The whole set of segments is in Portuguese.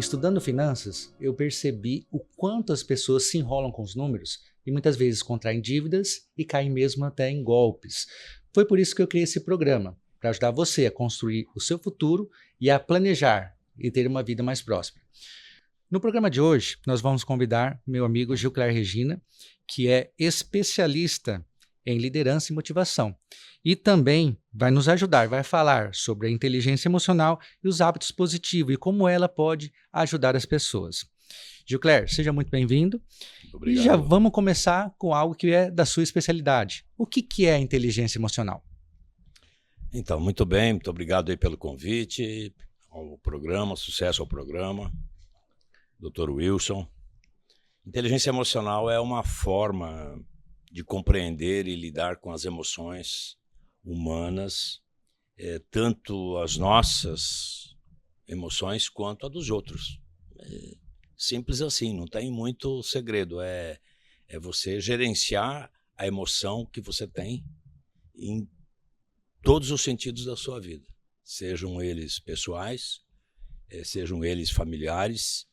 Estudando finanças, eu percebi o quanto as pessoas se enrolam com os números e muitas vezes contraem dívidas e caem mesmo até em golpes. Foi por isso que eu criei esse programa, para ajudar você a construir o seu futuro e a planejar e ter uma vida mais próspera. No programa de hoje, nós vamos convidar meu amigo Gilcler Regina, que é especialista em liderança e motivação. E também vai nos ajudar, vai falar sobre a inteligência emocional e os hábitos positivos e como ela pode ajudar as pessoas. Gilcler, seja muito bem-vindo. Obrigado. E já vamos começar com algo que é da sua especialidade. O que é a inteligência emocional? Então, muito bem, muito obrigado aí pelo convite ao programa, sucesso ao programa. Dr. Wilson. Inteligência emocional é uma forma de compreender e lidar com as emoções humanas, tanto as nossas emoções quanto a dos outros. Simples assim, não tem muito segredo. É você gerenciar a emoção que você tem em todos os sentidos da sua vida. Sejam eles pessoais, sejam eles familiares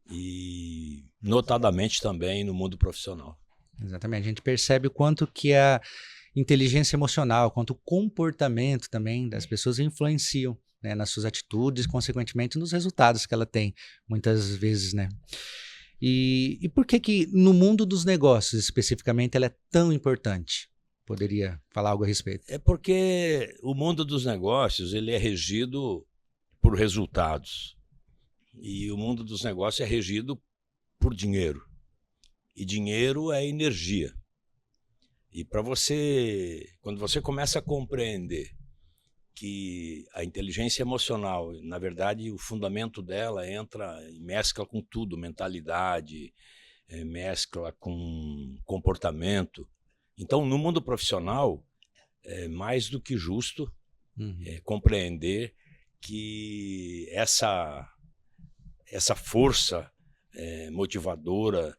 e notadamente também no mundo profissional. Exatamente, a gente percebe o quanto que a inteligência emocional, quanto o comportamento também das pessoas influenciam, né, nas suas atitudes e, consequentemente, nos resultados que ela tem, muitas vezes, né? E por que no mundo dos negócios, especificamente, ela é tão importante? Poderia falar algo a respeito? É porque o mundo dos negócios ele é regido por resultados. E o mundo dos negócios é regido por dinheiro. E dinheiro é energia. E quando você começa a compreender que a inteligência emocional, na verdade, o fundamento dela entra e mescla com tudo, mentalidade, mescla com comportamento. Então, no mundo profissional, é mais do que justo compreender que essa força motivadora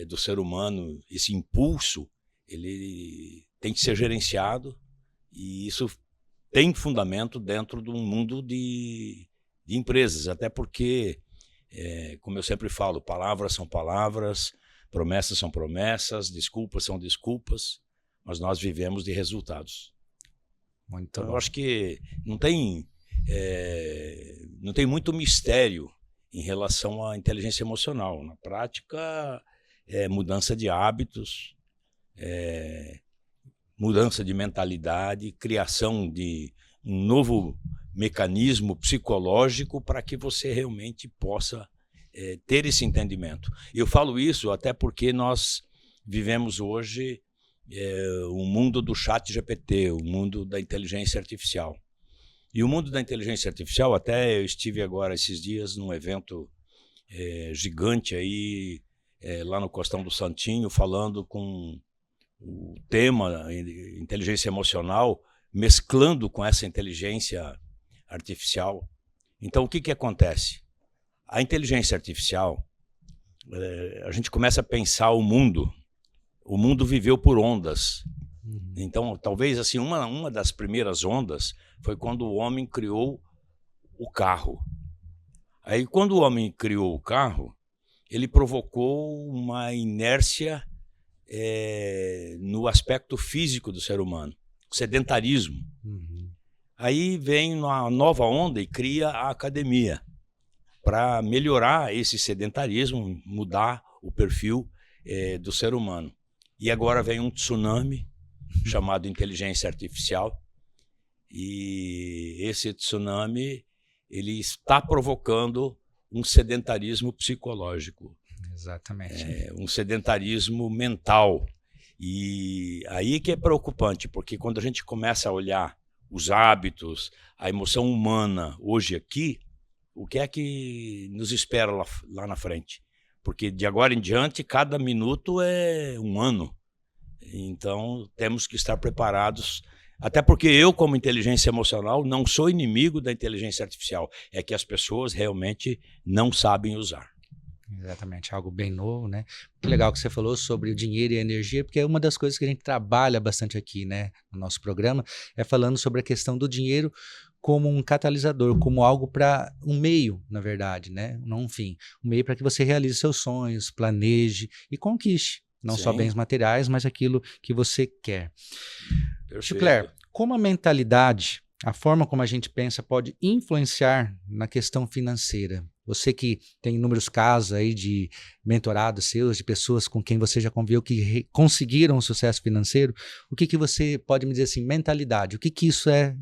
do ser humano, esse impulso, ele tem que ser gerenciado e isso tem fundamento dentro de um mundo de empresas, até porque, como eu sempre falo, palavras são palavras, promessas são promessas, desculpas são desculpas, mas nós vivemos de resultados. Então, eu acho que não tem muito mistério em relação à inteligência emocional. Na prática, mudança de hábitos, mudança de mentalidade, criação de um novo mecanismo psicológico para que você realmente possa ter esse entendimento. Eu falo isso até porque nós vivemos hoje o mundo do chat GPT, o mundo da inteligência artificial. E o mundo da inteligência artificial, até eu estive agora esses dias num evento gigante aí, lá no Costão do Santinho, falando com o tema inteligência emocional, mesclando com essa inteligência artificial. Então, o que acontece? A inteligência artificial, a gente começa a pensar o mundo viveu por ondas. Então, talvez assim, uma das primeiras ondas foi quando o homem criou o carro. Aí, quando o homem criou o carro, ele provocou uma inércia no aspecto físico do ser humano, o sedentarismo. Aí vem uma nova onda e cria a academia para melhorar esse sedentarismo, mudar o perfil do ser humano. E agora vem um tsunami chamado inteligência artificial, e esse tsunami ele está provocando um sedentarismo psicológico. Exatamente. Um sedentarismo mental. E aí que é preocupante, porque quando a gente começa a olhar os hábitos, a emoção humana hoje aqui, o que é que nos espera lá na frente? Porque de agora em diante, cada minuto é um ano. Então, temos que estar preparados. Até porque eu, como inteligência emocional, não sou inimigo da inteligência artificial. É que as pessoas realmente não sabem usar. Exatamente, algo bem novo, né? Que legal que você falou sobre o dinheiro e a energia, porque é uma das coisas que a gente trabalha bastante aqui, né, no nosso programa, é falando sobre a questão do dinheiro como um catalisador, como algo para um meio, na verdade, né? Não um fim. Um meio para que você realize seus sonhos, planeje e conquiste, não só Sim, bens materiais, mas aquilo que você quer. Tio Claire, perfeito. como a mentalidade, a forma como a gente pensa pode influenciar na questão financeira? Você que tem inúmeros casos aí de mentorados seus, de pessoas com quem você já conviveu que conseguiram um sucesso financeiro, o que você pode me dizer assim, mentalidade, o que isso é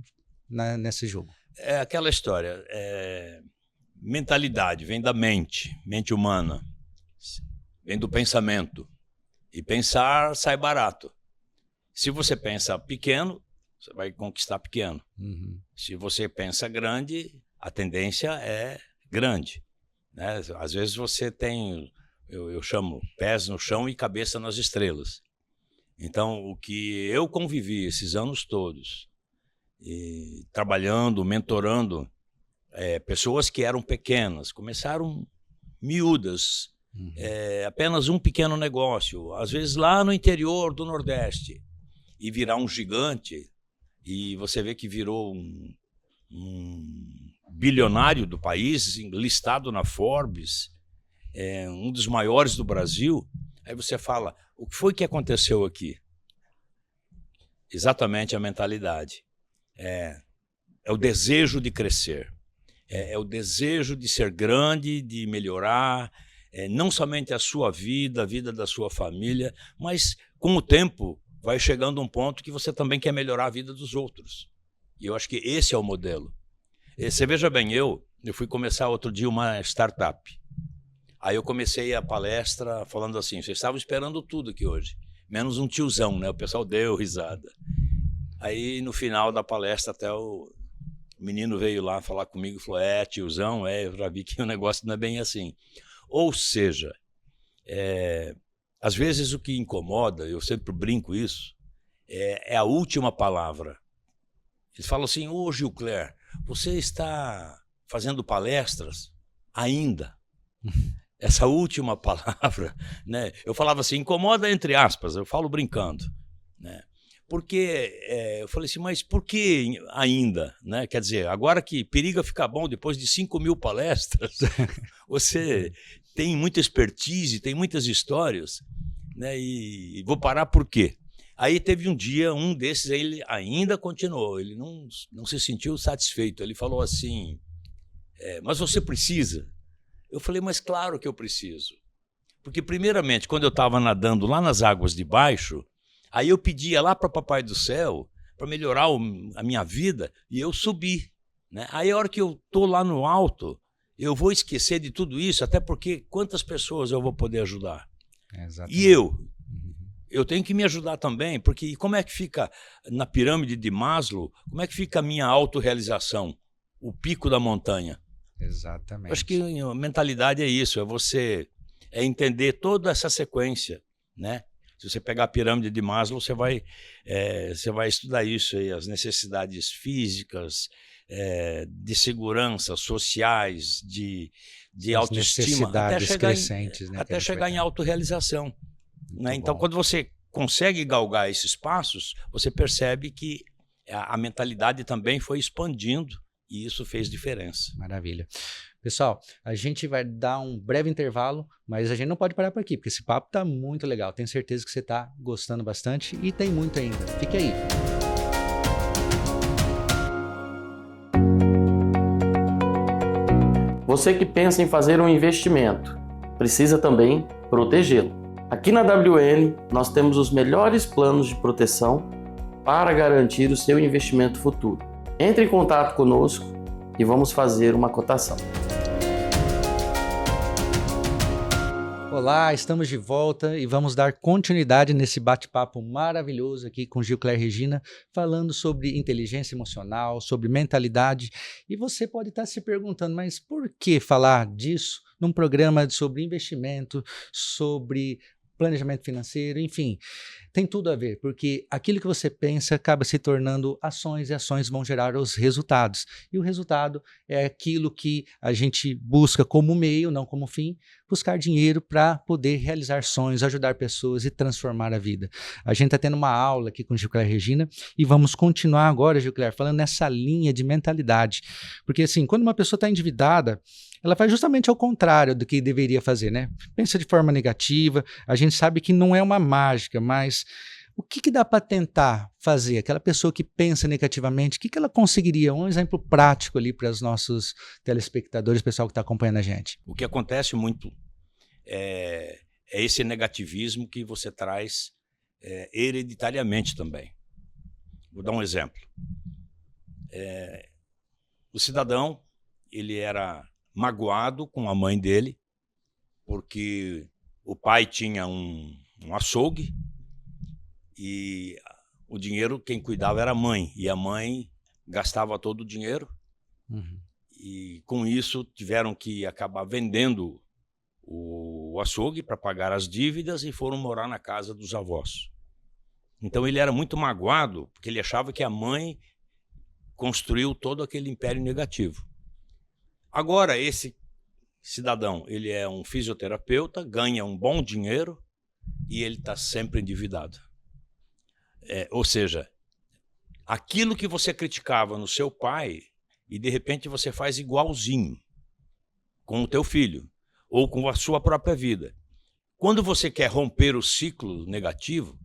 nesse jogo? É aquela história, mentalidade vem da mente humana, vem do pensamento. E pensar sai barato. Se você pensa pequeno, você vai conquistar pequeno. Uhum. Se você pensa grande, a tendência é grande, né? Às vezes você tem, eu chamo pés no chão e cabeça nas estrelas. Então, o que eu convivi esses anos todos, e trabalhando, mentorando pessoas que eram pequenas, começaram miúdas, Uhum. apenas um pequeno negócio, às vezes lá no interior do Nordeste, e virar um gigante, e você vê que virou um bilionário do país, listado na Forbes, um dos maiores do Brasil. Aí você fala, o que foi que aconteceu aqui? Exatamente a mentalidade. É o desejo de crescer, é o desejo de ser grande, de melhorar, não somente a sua vida, a vida da sua família, mas com o tempo vai chegando um ponto que você também quer melhorar a vida dos outros. E eu acho que esse é o modelo. Você veja bem, eu fui começar outro dia uma startup. Aí eu comecei a palestra falando assim, vocês estavam esperando tudo aqui hoje, menos um tiozão, né? O pessoal deu risada. Aí no final da palestra até o menino veio lá falar comigo e falou, tiozão, eu já vi que o negócio não é bem assim. Ou seja, às vezes o que incomoda, eu sempre brinco isso, é a última palavra. Eles falam assim, Gil Claire, você está fazendo palestras ainda? Essa última palavra, né? Eu falava assim, incomoda entre aspas, eu falo brincando, né? Porque eu falei assim, mas por que ainda? Né? Quer dizer, agora que periga ficar bom, depois de 5.000 palestras, você tem muita expertise, tem muitas histórias, né? E vou parar por quê? Aí teve um dia, um desses, ele ainda continuou, ele não se sentiu satisfeito, ele falou assim, mas você precisa? Eu falei, mas claro que eu preciso. Porque primeiramente, quando eu estava nadando lá nas águas de baixo, aí eu pedia lá para o Papai do Céu para melhorar a minha vida e eu subi, né? Aí a hora que eu estou lá no alto, eu vou esquecer de tudo isso, até porque quantas pessoas eu vou poder ajudar? Exatamente. E eu tenho que me ajudar também, porque como é que fica na pirâmide de Maslow, como é que fica a minha autorrealização, o pico da montanha? Exatamente. Acho que a mentalidade é isso, é entender toda essa sequência, né? Se você pegar a pirâmide de Maslow, você vai estudar isso aí, as necessidades físicas, de segurança, sociais, de autoestima, necessidades crescentes, né, até chegar em autorrealização. Né? Então, quando você consegue galgar esses passos, você percebe que a mentalidade também foi expandindo e isso fez diferença. Maravilha. Pessoal, a gente vai dar um breve intervalo, mas a gente não pode parar por aqui, porque esse papo está muito legal. Tenho certeza que você está gostando bastante e tem muito ainda. Fique aí. Você que pensa em fazer um investimento, precisa também protegê-lo. Aqui na WN, nós temos os melhores planos de proteção para garantir o seu investimento futuro. Entre em contato conosco e vamos fazer uma cotação. Olá, estamos de volta e vamos dar continuidade nesse bate-papo maravilhoso aqui com Gil Claire Regina, falando sobre inteligência emocional, sobre mentalidade. E você pode estar se perguntando, mas por que falar disso num programa sobre investimento, sobre planejamento financeiro, enfim, tem tudo a ver, porque aquilo que você pensa acaba se tornando ações e ações vão gerar os resultados. E o resultado é aquilo que a gente busca como meio, não como fim, buscar dinheiro para poder realizar sonhos, ajudar pessoas e transformar a vida. A gente está tendo uma aula aqui com Gilcler Regina e vamos continuar agora, Gilcler, falando nessa linha de mentalidade. Porque assim, quando uma pessoa está endividada, ela faz justamente ao contrário do que deveria fazer, né? Pensa de forma negativa, a gente sabe que não é uma mágica, mas o que dá para tentar fazer? Aquela pessoa que pensa negativamente, o que ela conseguiria? Um exemplo prático ali para os nossos telespectadores, pessoal que está acompanhando a gente. O que acontece muito é esse negativismo que você traz hereditariamente também. Vou dar um exemplo. O cidadão, ele era magoado com a mãe dele, porque o pai tinha um açougue e o dinheiro quem cuidava era a mãe, e a mãe gastava todo o dinheiro. E com isso tiveram que acabar vendendo o açougue para pagar as dívidas e foram morar na casa dos avós. Então ele era muito magoado, porque ele achava que a mãe construiu todo aquele império negativo. Agora, esse cidadão, ele é um fisioterapeuta, ganha um bom dinheiro e ele está sempre endividado. Ou seja, aquilo que você criticava no seu pai, e de repente você faz igualzinho com o teu filho, ou com a sua própria vida. Quando você quer romper o ciclo negativo,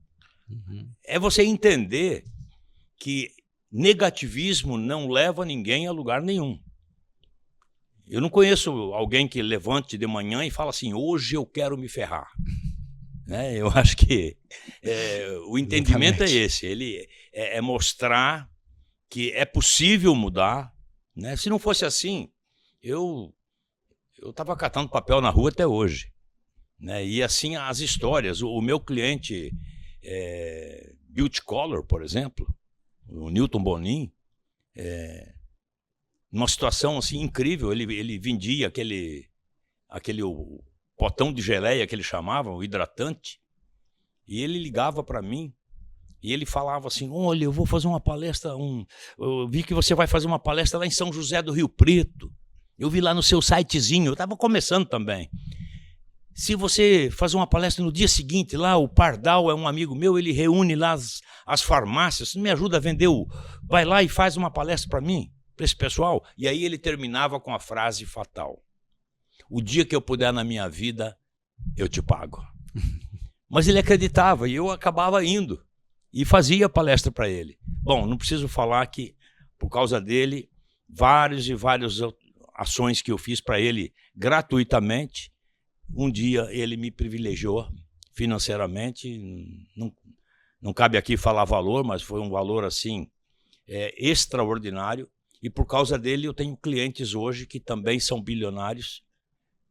é você entender que negativismo não leva ninguém a lugar nenhum. Eu não conheço alguém que levante de manhã e fala assim, hoje eu quero me ferrar. Né? Eu acho que o entendimento é esse, ele é mostrar que é possível mudar. Né? Se não fosse assim, eu estava catando papel na rua até hoje. Né? E assim as histórias, o meu cliente Beauty Color, por exemplo, o Newton Bonin, numa situação assim incrível, ele vendia aquele o potão de geleia que ele chamava, o hidratante, e ele ligava para mim e ele falava assim, olha, eu vou fazer uma palestra, eu vi que você vai fazer uma palestra lá em São José do Rio Preto, eu vi lá no seu sitezinho, eu estava começando também. Se você fazer uma palestra no dia seguinte, lá o Pardal é um amigo meu, ele reúne lá as farmácias, me ajuda a vender vai lá e faz uma palestra para mim, para esse pessoal. E aí ele terminava com a frase fatal, o dia que eu puder na minha vida, eu te pago. Mas ele acreditava e eu acabava indo e fazia palestra para ele. Bom, não preciso falar que por causa dele, várias ações que eu fiz para ele gratuitamente, um dia ele me privilegiou financeiramente, não cabe aqui falar valor, mas foi um valor assim extraordinário, e por causa dele eu tenho clientes hoje que também são bilionários,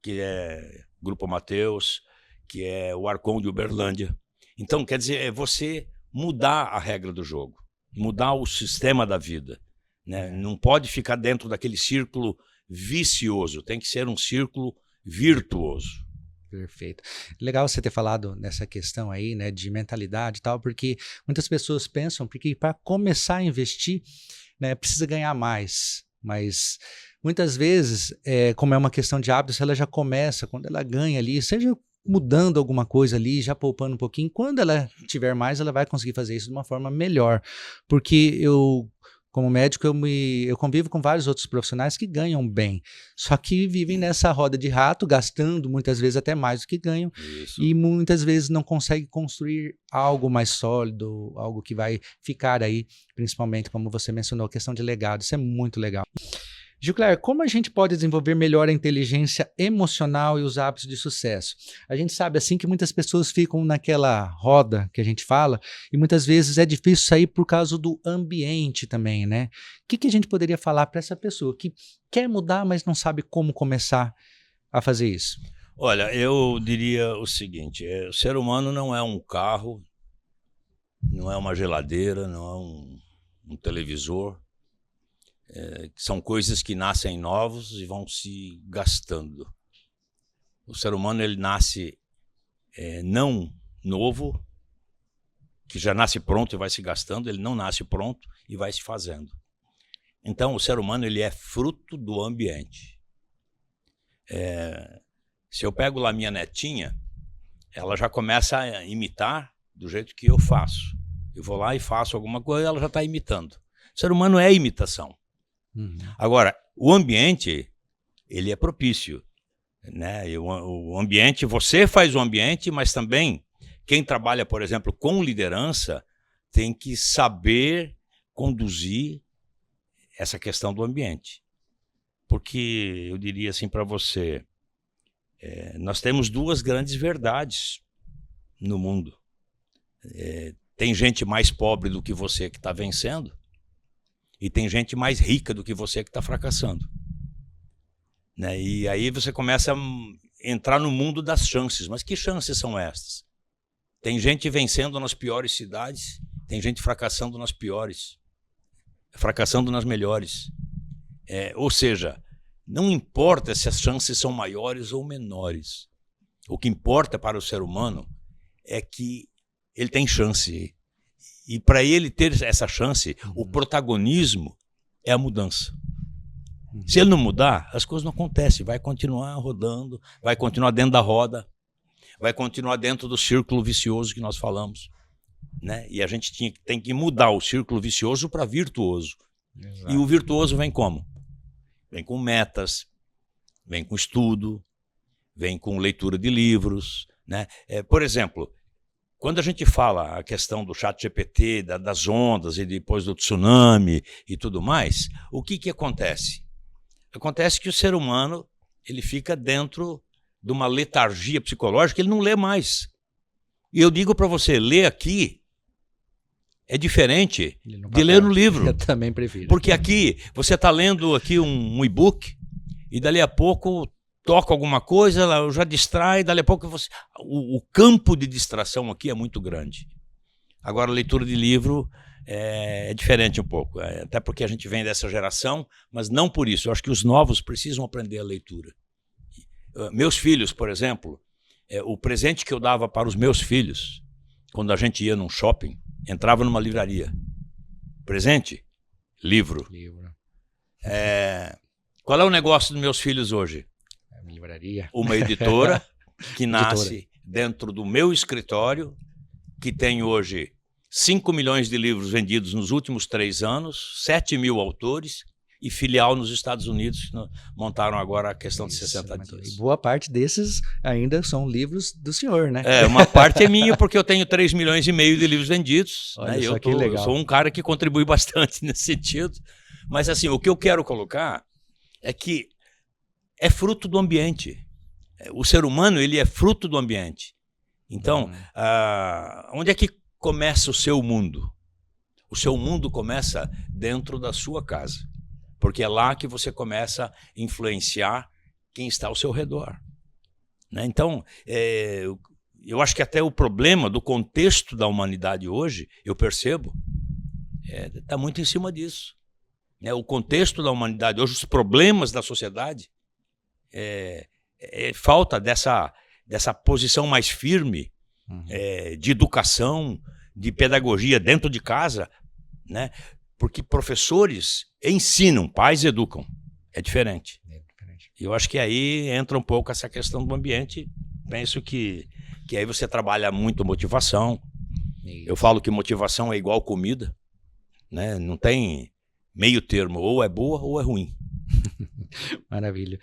que é Grupo Mateus, que é o Arcon de Uberlândia. Então, quer dizer, é você mudar a regra do jogo, mudar o sistema da vida. Né? Não pode ficar dentro daquele círculo vicioso, tem que ser um círculo virtuoso. Perfeito. Legal você ter falado nessa questão aí, né, de mentalidade e tal, porque muitas pessoas pensam que para começar a investir, né, precisa ganhar mais, mas muitas vezes, como é uma questão de hábitos, ela já começa, quando ela ganha ali, seja mudando alguma coisa ali, já poupando um pouquinho, quando ela tiver mais, ela vai conseguir fazer isso de uma forma melhor, porque como médico, eu convivo com vários outros profissionais que ganham bem, só que vivem nessa roda de rato, gastando muitas vezes até mais do que ganham. Isso. E muitas vezes não conseguem construir algo mais sólido, algo que vai ficar aí, principalmente como você mencionou, a questão de legado. Isso é muito legal. Gilcler, como a gente pode desenvolver melhor a inteligência emocional e os hábitos de sucesso? A gente sabe assim que muitas pessoas ficam naquela roda que a gente fala e muitas vezes é difícil sair por causa do ambiente também, né? O que a gente poderia falar para essa pessoa que quer mudar, mas não sabe como começar a fazer isso? Olha, eu diria o seguinte, o ser humano não é um carro, não é uma geladeira, não é um televisor. São coisas que nascem novos e vão se gastando. O ser humano, ele nasce não novo, que já nasce pronto e vai se gastando, ele não nasce pronto e vai se fazendo. Então, o ser humano ele é fruto do ambiente. Se eu pego lá minha netinha, ela já começa a imitar do jeito que eu faço. Eu vou lá e faço alguma coisa, ela já está imitando. O ser humano é imitação. Agora, o ambiente, ele é propício, né? O ambiente, você faz o ambiente, mas também quem trabalha, por exemplo, com liderança, tem que saber conduzir essa questão do ambiente. Porque eu diria assim para você, nós temos duas grandes verdades no mundo. Tem gente mais pobre do que você que está vencendo e tem gente mais rica do que você que está fracassando. Né? E aí você começa a entrar no mundo das chances. Mas que chances são estas? Tem gente vencendo nas piores cidades, tem gente fracassando nas piores, fracassando nas melhores. Ou seja, não importa se as chances são maiores ou menores. O que importa para o ser humano é que ele tem chance. E para ele ter essa chance, o protagonismo é a mudança. Se ele não mudar, as coisas não acontecem. Vai continuar rodando, vai continuar dentro da roda, vai continuar dentro do círculo vicioso que nós falamos. Né? E a gente tem que mudar o círculo vicioso para virtuoso. Exato. E o virtuoso vem como? Vem com metas, vem com estudo, vem com leitura de livros. Né? Por exemplo, quando a gente fala a questão do ChatGPT, das ondas e depois do tsunami e tudo mais, o que acontece? Acontece que o ser humano ele fica dentro de uma letargia psicológica, ele não lê mais. E eu digo para você, ler aqui é diferente de ler no livro. Eu também prefiro. Porque aqui, você está lendo aqui um e-book e dali a pouco toca alguma coisa, ela já distrai, dali a pouco você... O campo de distração aqui é muito grande. Agora, a leitura de livro é diferente um pouco, até porque a gente vem dessa geração, mas não por isso. Eu acho que os novos precisam aprender a leitura. Meus filhos, por exemplo, o presente que eu dava para os meus filhos, quando a gente ia num shopping, entrava numa livraria. Presente? Livro. Qual é o negócio dos meus filhos hoje? Uma livraria. Uma editora que nasce dentro do meu escritório, que tem hoje 5 milhões de livros vendidos nos últimos 3 anos, 7 mil autores e filial nos Estados Unidos, que montaram agora a questão de 60 dias. E boa parte desses ainda são livros do senhor, né? Uma parte é minha, porque eu tenho 3 milhões e meio de livros vendidos. Olha, né? Só que legal. Eu sou um cara que contribui bastante nesse sentido. Mas assim, o que eu quero colocar é que é fruto do ambiente. O ser humano ele é fruto do ambiente. Então, onde é que começa o seu mundo? O seu mundo começa dentro da sua casa. Porque é lá que você começa a influenciar quem está ao seu redor. Né? Então, eu acho que até o problema do contexto da humanidade hoje, eu percebo, está muito em cima disso. Né? O contexto da humanidade hoje, os problemas da sociedade, falta dessa posição mais firme de educação, de pedagogia dentro de casa, né? Porque professores ensinam, pais educam. É diferente. E eu acho que aí entra um pouco essa questão do ambiente. Penso que aí você trabalha muito motivação. Isso. Eu falo que motivação é igual comida. Né? Não tem meio termo, ou é boa ou é ruim. Maravilha.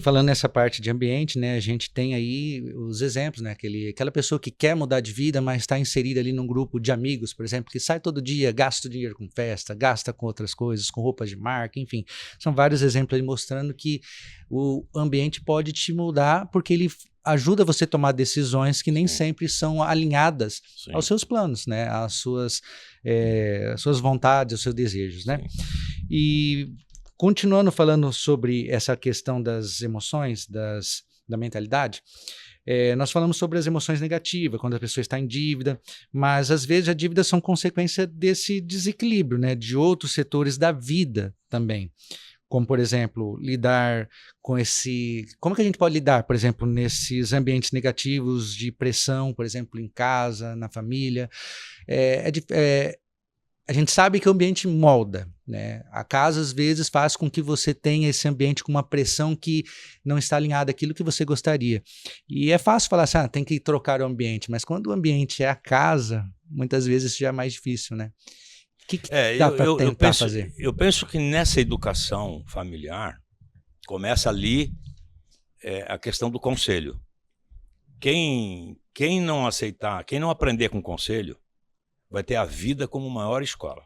Falando nessa parte de ambiente, né, a gente tem aí os exemplos, né, aquela pessoa que quer mudar de vida, mas está inserida ali num grupo de amigos, por exemplo, que sai todo dia, gasta o dinheiro com festa, gasta com outras coisas, com roupas de marca, enfim. São vários exemplos aí mostrando que o ambiente pode te mudar porque ele ajuda você a tomar decisões que nem sempre são alinhadas aos seus planos, né, às suas vontades, aos seus desejos, né? E continuando falando sobre essa questão das emoções, da mentalidade, nós falamos sobre as emoções negativas, quando a pessoa está em dívida, mas às vezes a dívida são consequência desse desequilíbrio, né, de outros setores da vida também. Como, por exemplo, lidar com esse... Como que a gente pode lidar, por exemplo, nesses ambientes negativos de pressão, por exemplo, em casa, na família? A gente sabe que o ambiente molda, né? A casa, às vezes, faz com que você tenha esse ambiente com uma pressão que não está alinhada àquilo que você gostaria. E é fácil falar assim, tem que trocar o ambiente, mas quando o ambiente é a casa, muitas vezes isso já é mais difícil, né? O que dá para tentar fazer? Eu penso que nessa educação familiar, começa ali a questão do conselho. Quem não aceitar, quem não aprender com conselho, vai ter a vida como maior escola.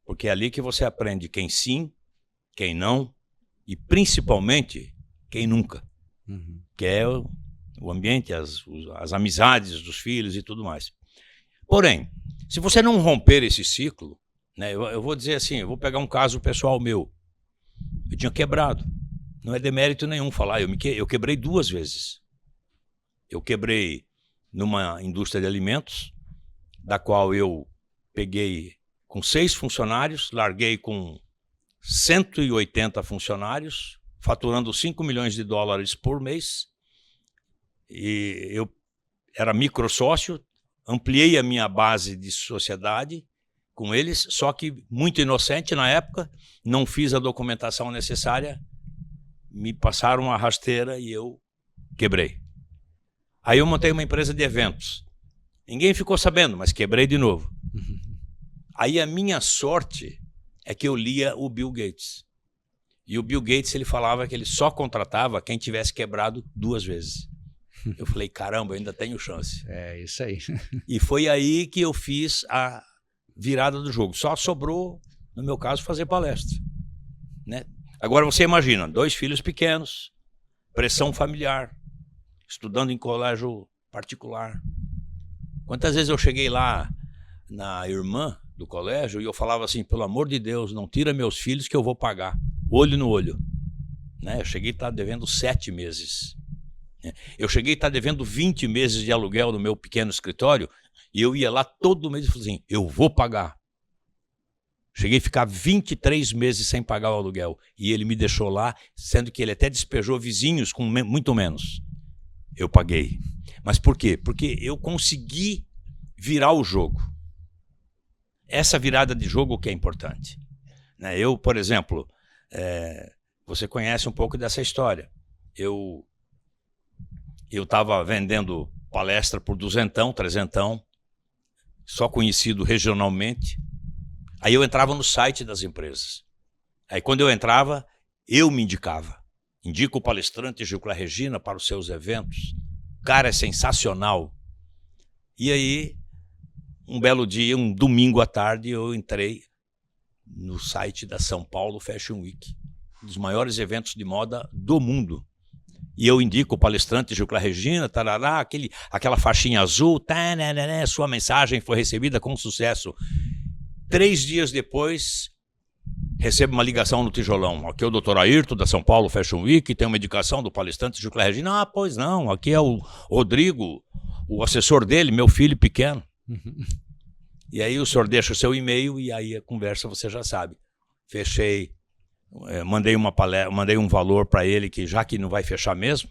Porque é ali que você aprende quem sim, quem não e principalmente quem nunca. Que é o ambiente, as amizades dos filhos e tudo mais. Porém, se você não romper esse ciclo, né, eu vou dizer assim, eu vou pegar um caso pessoal meu. Eu tinha quebrado. Não é demérito nenhum falar, eu quebrei 2 vezes. Eu quebrei numa indústria de alimentos, da qual eu peguei com 6 funcionários, larguei com 180 funcionários, faturando $5 milhões por mês. E eu era microsócio, ampliei a minha base de sociedade com eles, só que muito inocente na época, não fiz a documentação necessária, me passaram uma rasteira e eu quebrei. Aí eu montei uma empresa de eventos. Ninguém ficou sabendo, mas quebrei de novo. Aí a minha sorte é que eu lia o Bill Gates. E o Bill Gates, ele falava que ele só contratava quem tivesse quebrado 2 vezes. Eu falei, caramba, eu ainda tenho chance. É isso aí. E foi aí que eu fiz a virada do jogo. Só sobrou, no meu caso, fazer palestra, né? Agora você imagina, 2 filhos pequenos, pressão familiar, estudando em colégio particular. Quantas vezes eu cheguei lá na irmã do colégio e eu falava assim, pelo amor de Deus, não tira meus filhos que eu vou pagar, olho no olho. Né? Eu cheguei a estar devendo 7 meses. Eu cheguei a estar devendo 20 meses de aluguel no meu pequeno escritório e eu ia lá todo mês e falava assim, eu vou pagar. Cheguei a ficar 23 meses sem pagar o aluguel e ele me deixou lá, sendo que ele até despejou vizinhos com muito menos. Eu paguei. Mas por quê? Porque eu consegui virar o jogo. Essa virada de jogo que é importante. Eu, por exemplo, você conhece um pouco dessa história. Eu estava vendendo palestra por 200, 300, só conhecido regionalmente. Aí eu entrava no site das empresas. Aí quando eu entrava, eu me indicava. Indico o palestrante Gilcler Regina para os seus eventos. O cara é sensacional. E aí, um belo dia, um domingo à tarde, eu entrei no site da São Paulo Fashion Week, um dos maiores eventos de moda do mundo. E eu indico o palestrante Gilcler Regina, tarará, aquela faixinha azul, tarará, sua mensagem foi recebida com sucesso. 3 dias depois, recebo uma ligação no tijolão. Aqui é o Dr. Ayrton, da São Paulo Fashion Week, tem uma indicação do palestrante Gilcler Regina. Ah, pois não, aqui é o Rodrigo, o assessor dele, meu filho pequeno. E aí o senhor deixa o seu e-mail e aí a conversa você já sabe. Fechei, mandei um valor para ele que já que não vai fechar mesmo,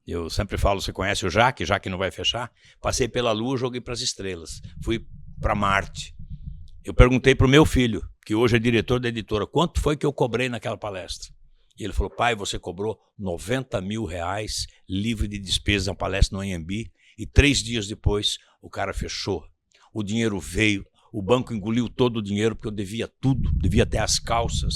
eu sempre falo, você conhece o já que não vai fechar, passei pela Lua, joguei para as estrelas, fui para Marte. Eu perguntei para o meu filho, que hoje é diretor da editora, quanto foi que eu cobrei naquela palestra? E ele falou, pai, você cobrou R$90 mil livre de despesas na palestra no AMB e 3 dias depois o cara fechou. O dinheiro veio, o banco engoliu todo o dinheiro porque eu devia tudo, devia até as calças.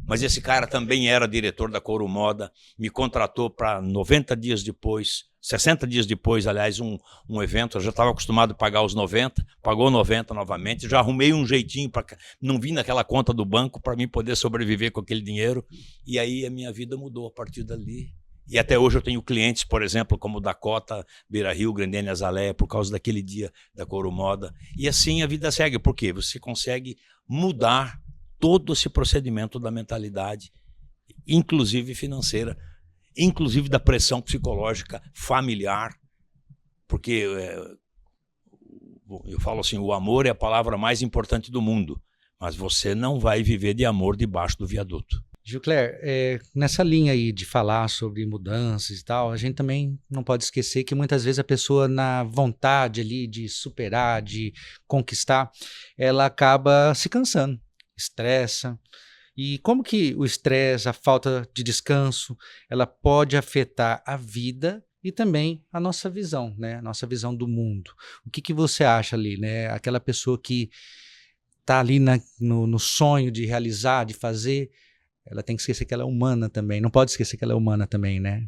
Mas esse cara também era diretor da Couro Moda, me contratou para 90 dias depois, 60 dias depois, aliás, um evento, eu já estava acostumado a pagar os 90, pagou 90 novamente, já arrumei um jeitinho para não vir naquela conta do banco para mim poder sobreviver com aquele dinheiro, e aí a minha vida mudou a partir dali. E até hoje eu tenho clientes, por exemplo, como Dakota, Beira Rio, Grandene Azaleia, por causa daquele dia da Couro Moda. E assim a vida segue, porque você consegue mudar todo esse procedimento da mentalidade, inclusive financeira, inclusive da pressão psicológica familiar, porque eu falo assim, o amor é a palavra mais importante do mundo, mas você não vai viver de amor debaixo do viaduto. Gilcler, nessa linha aí de falar sobre mudanças e tal, a gente também não pode esquecer que muitas vezes a pessoa, na vontade ali de superar, de conquistar, ela acaba se cansando, estressa. E como que o estresse, a falta de descanso, ela pode afetar a vida e também a nossa visão, né? A nossa visão do mundo. O que você acha ali, né? Aquela pessoa que está ali no sonho de realizar, de fazer, ela tem que esquecer que ela é humana também. Não pode esquecer que ela é humana também, né?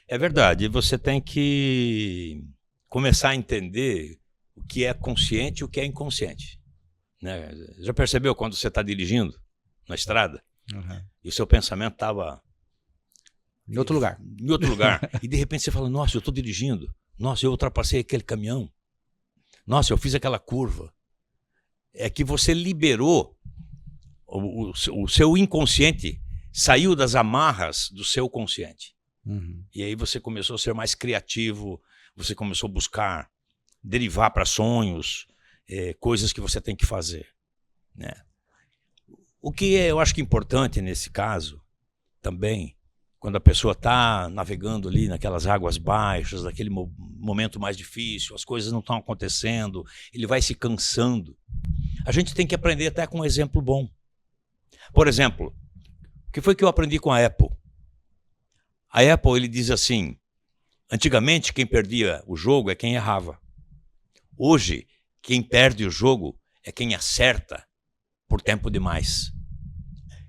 É verdade. Você tem que começar a entender o que é consciente e o que é inconsciente, né? Já percebeu quando você está dirigindo na estrada e o seu pensamento estava em outro lugar? Em outro lugar. E de repente você fala, nossa, eu estou dirigindo. Nossa, eu ultrapassei aquele caminhão. Nossa, eu fiz aquela curva. É que você liberou o seu inconsciente, saiu das amarras do seu consciente. E aí você começou a ser mais criativo, você começou a buscar, derivar para sonhos, coisas que você tem que fazer, né? O que eu acho que é importante nesse caso, também, quando a pessoa está navegando ali naquelas águas baixas, naquele momento mais difícil, as coisas não estão acontecendo, ele vai se cansando. A gente tem que aprender até com um exemplo bom. Por exemplo, o que foi que eu aprendi com a Apple? A Apple, ele diz assim, antigamente quem perdia o jogo é quem errava. Hoje, quem perde o jogo é quem acerta por tempo demais.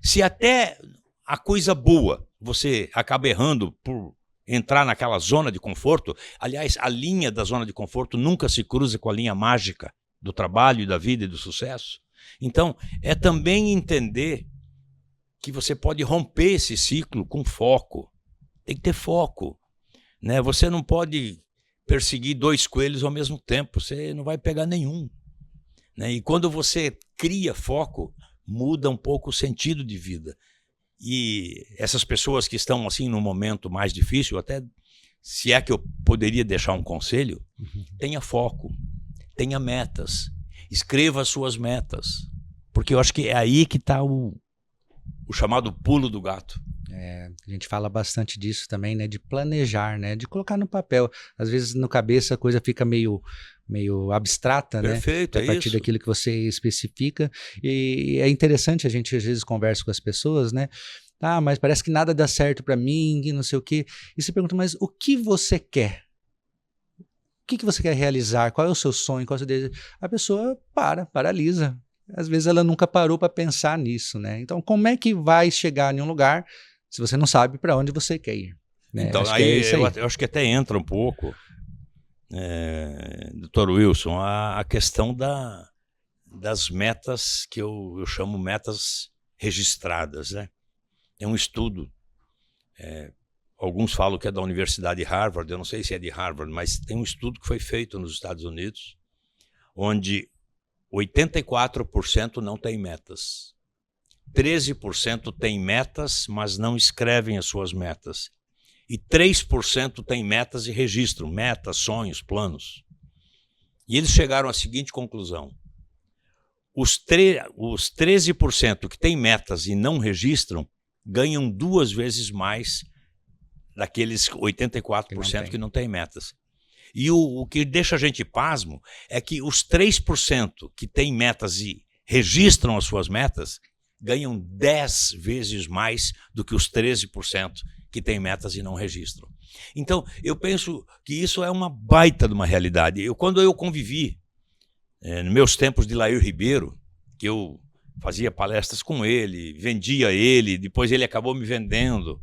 Se até a coisa boa você acaba errando por entrar naquela zona de conforto, aliás, a linha da zona de conforto nunca se cruza com a linha mágica do trabalho, da vida e do sucesso. Então, é também entender que você pode romper esse ciclo com foco. Tem que ter foco, né? Você não pode perseguir 2 coelhos ao mesmo tempo, você não vai pegar nenhum, né? E quando você cria foco, muda um pouco o sentido de vida. E essas pessoas que estão assim num momento mais difícil, até se é que eu poderia deixar um conselho, tenha foco, tenha metas, escreva as suas metas, porque eu acho que é aí que está o chamado pulo do gato. A gente fala bastante disso também, né? De planejar, né? De colocar no papel. Às vezes no cabeça a coisa fica meio abstrata, Perfeito, né? A partir daquilo que você especifica. E é interessante, a gente às vezes conversa com as pessoas, né? Ah, mas parece que nada dá certo para mim, e não sei o quê. E você pergunta, mas o que você quer? O que você quer realizar? Qual é o seu sonho? Qual é o seu desejo? A pessoa paralisa. Às vezes ela nunca parou para pensar nisso, né? Então, como é que vai chegar em um lugar se você não sabe para onde você quer ir? Né? Então, eu acho que até entra um pouco, Dr. Wilson, a questão das metas que eu chamo metas registradas, né? É um estudo, alguns falam que é da Universidade de Harvard, eu não sei se é de Harvard, mas tem um estudo que foi feito nos Estados Unidos, onde 84% não tem metas. 13% tem metas, mas não escrevem as suas metas. E 3% tem metas e registram metas, sonhos, planos. E eles chegaram à seguinte conclusão. Os 13% que têm metas e não registram ganham 2 vezes mais daqueles 84% que não têm metas. E o que deixa a gente pasmo é que os 3% que têm metas e registram as suas metas ganham 10 vezes mais do que os 13% que têm metas e não registram. Então, eu penso que isso é uma baita de uma realidade. Quando eu convivi, nos meus tempos de Lair Ribeiro, que eu fazia palestras com ele, vendia ele, depois ele acabou me vendendo,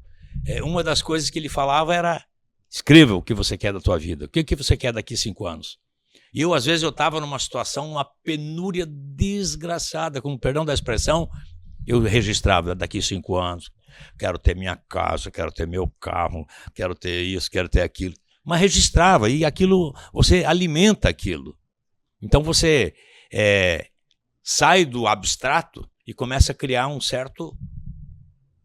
uma das coisas que ele falava era: escreva o que você quer da tua vida, o que você quer daqui a 5 anos. E às vezes eu estava numa situação, uma penúria desgraçada, com perdão da expressão, eu registrava daqui a 5 anos, quero ter minha casa, quero ter meu carro, quero ter isso, quero ter aquilo. Mas registrava, e aquilo, você alimenta aquilo. Então você sai do abstrato e começa a criar um certo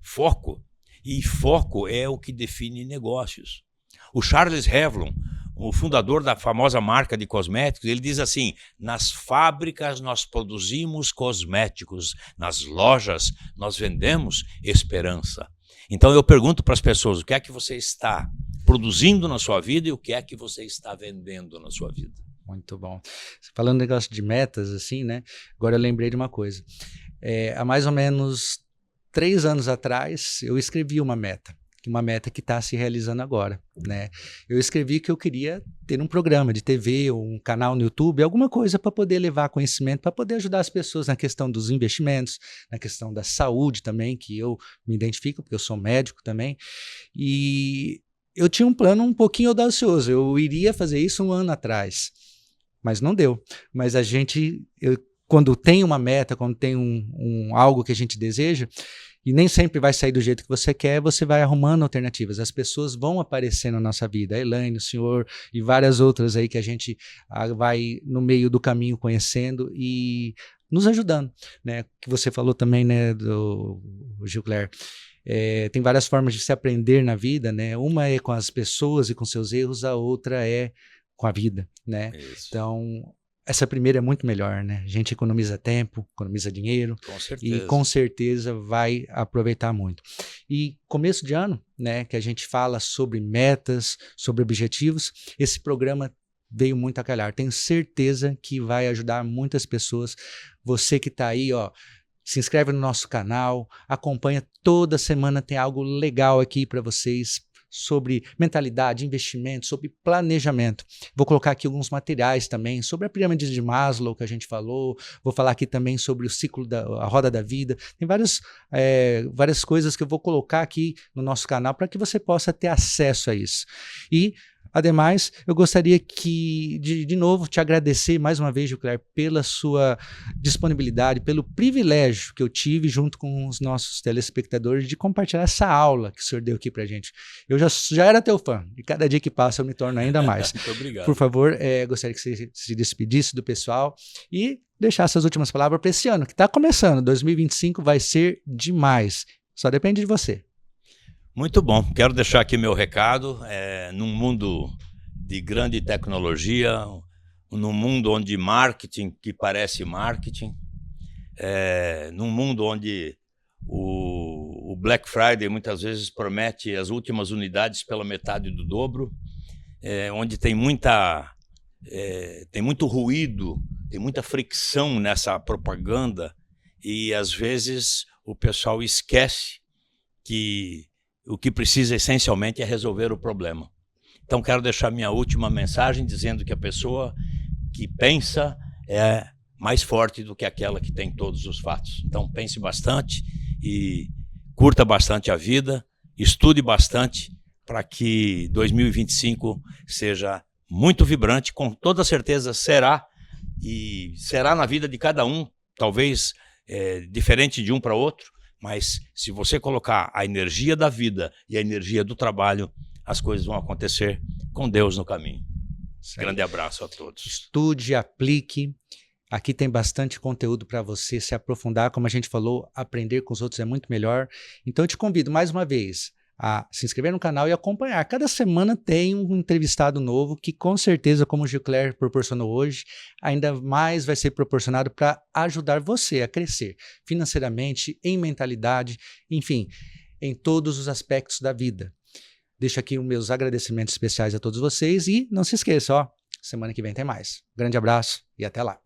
foco. E foco é o que define negócios. O Charles Hevlon, o fundador da famosa marca de cosméticos, ele diz assim: nas fábricas nós produzimos cosméticos, nas lojas nós vendemos esperança. Então eu pergunto para as pessoas, o que é que você está produzindo na sua vida e o que é que você está vendendo na sua vida? Muito bom. Falando negócio de metas, assim, né? Agora eu lembrei de uma coisa. Há mais ou menos 3 anos atrás, eu escrevi uma meta que está se realizando agora, né? Eu escrevi que eu queria ter um programa de TV ou um canal no YouTube, alguma coisa para poder levar conhecimento, para poder ajudar as pessoas na questão dos investimentos, na questão da saúde também, que eu me identifico, porque eu sou médico também. E eu tinha um plano um pouquinho audacioso, eu iria fazer isso 1 ano atrás, mas não deu. Mas quando tem uma meta, quando tem algo que a gente deseja, e nem sempre vai sair do jeito que você quer, você vai arrumando alternativas. As pessoas vão aparecer na nossa vida. A Elaine, o senhor e várias outras aí que a gente vai no meio do caminho conhecendo e nos ajudando, né? Que você falou também, né, do Gilcler. Tem várias formas de se aprender na vida, né? Uma é com as pessoas e com seus erros, a outra é com a vida, né? Isso. Então, essa primeira é muito melhor, né? A gente economiza tempo, economiza dinheiro. Com certeza. E com certeza vai aproveitar muito. E começo de ano, né, que a gente fala sobre metas, sobre objetivos, esse programa veio muito a calhar. Tenho certeza que vai ajudar muitas pessoas. Você que está aí, ó, se inscreve no nosso canal, acompanha, toda semana tem algo legal aqui para vocês, sobre mentalidade, investimento, sobre planejamento. Vou colocar aqui alguns materiais também sobre a pirâmide de Maslow que a gente falou, vou falar aqui também sobre o ciclo a roda da vida. Tem várias coisas que eu vou colocar aqui no nosso canal para que você possa ter acesso a isso. E ademais, eu gostaria de novo te agradecer mais uma vez, Gilcler, pela sua disponibilidade, pelo privilégio que eu tive junto com os nossos telespectadores de compartilhar essa aula que o senhor deu aqui pra gente. Eu já era teu fã, e cada dia que passa eu me torno ainda mais. Muito obrigado. Por favor, gostaria que você se despedisse do pessoal e deixasse as últimas palavras para esse ano, que está começando. 2025 vai ser demais. Só depende de você. Muito bom. Quero deixar aqui meu recado. Num mundo de grande tecnologia, num mundo onde marketing que parece marketing, num mundo onde o Black Friday muitas vezes promete as últimas unidades pela metade do dobro, onde tem muito ruído, tem muita fricção nessa propaganda e às vezes o pessoal esquece que o que precisa essencialmente é resolver o problema. Então quero deixar minha última mensagem dizendo que a pessoa que pensa é mais forte do que aquela que tem todos os fatos. Então pense bastante e curta bastante a vida, estude bastante para que 2025 seja muito vibrante, com toda certeza será, e será na vida de cada um, talvez diferente de um para outro, mas se você colocar a energia da vida e a energia do trabalho, as coisas vão acontecer com Deus no caminho. Grande abraço a todos. Estude, aplique. Aqui tem bastante conteúdo para você se aprofundar. Como a gente falou, aprender com os outros é muito melhor. Então eu te convido mais uma vez a se inscrever no canal e acompanhar. Cada semana tem um entrevistado novo que com certeza, como o Gilcler proporcionou hoje, ainda mais vai ser proporcionado para ajudar você a crescer financeiramente, em mentalidade, enfim, em todos os aspectos da vida. Deixo aqui os meus agradecimentos especiais a todos vocês e não se esqueça, semana que vem tem mais. Grande abraço e até lá.